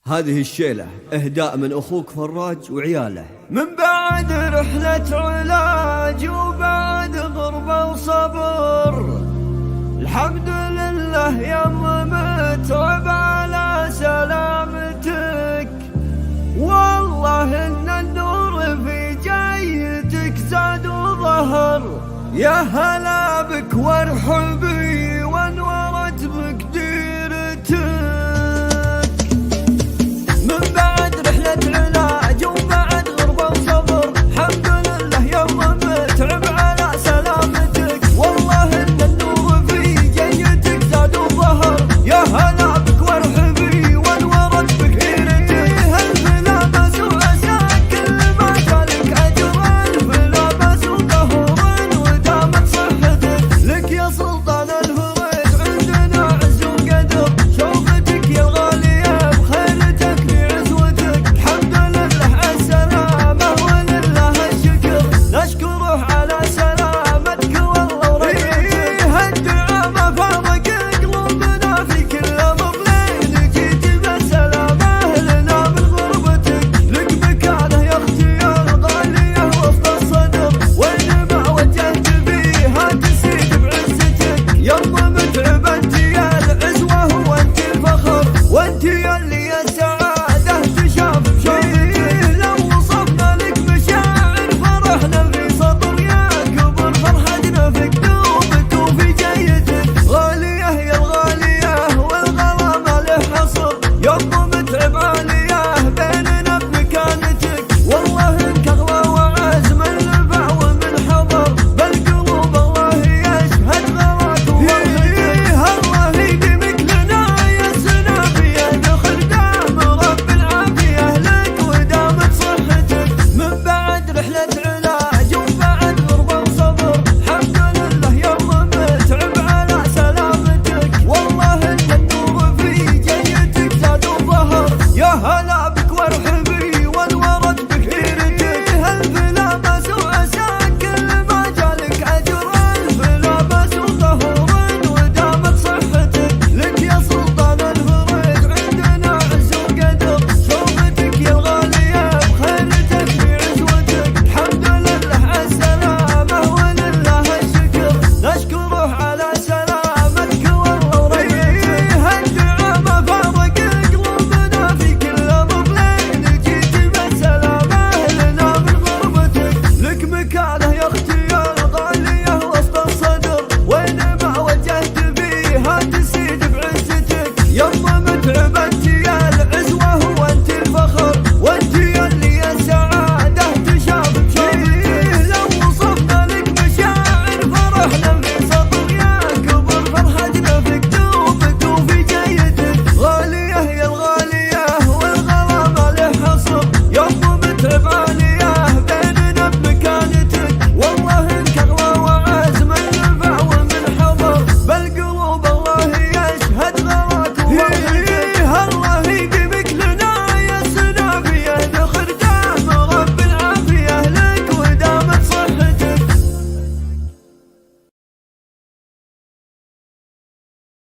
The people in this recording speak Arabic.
هذه الشيلة إهداء من أخوك فراج وعياله. من بعد رحلة علاج وبعد غربة وصبر، الحمد لله يا متعب على سلامتك. والله إن النور في جايتك زاد وظهر، يا هلا بك وارحبي وانورت بقديرتك. من بعد رحلة علاج وبعد غربة وصبر، الحمد لله يا متعب على سلامتك. والله إن النور في جايتك زاد وظهر، يا هلا بك وارحبي وانورت بقديرتك. ألف لا بأس وعساك كل ما جالك أجر، ألف لا بأس وظهر ودامت صحتك. لك يا سلطان الفرج عندنا عز وقدر، شوفتك يا الغالية بخيرتك بعزوتك. الحمد لله على السلامة ولله الشكر، نشكره على سلامتك والله ورحمتك. الدعاء ما فارق قلوبنا في كل مظلين، جيت بالسلامة لنا من غربتك. لك مكانه يا اختي الغالية وسط الصدر، وين ما وجهت فيها تسيد بعزتك. يلا متعب انت يا العزوة وانت الفخر، وانت اللي السعادة تشاف بشوفتك. لو وصفنا لك مشاعر فرحنا في سطر، يا كبر فرحتنا في قلوبك وفي جيتك. غالية يا الغالية والغلا ما له حصر، يما متعب عالية بيننا بمكانتك. والله انك اغلى وعز من نبع ومن حضر، بالقلوب الله يشهد غلاك ووحدك. الله يديمك لنا يا سنابية، بخدام رب العافية لك ودامت صحتك. من بعد رحلة علاج وبعد غربة وصبر، الحمد لله يما متعب على سلامتك. والله ان النور في جيتك زاد وظهر، يا هلا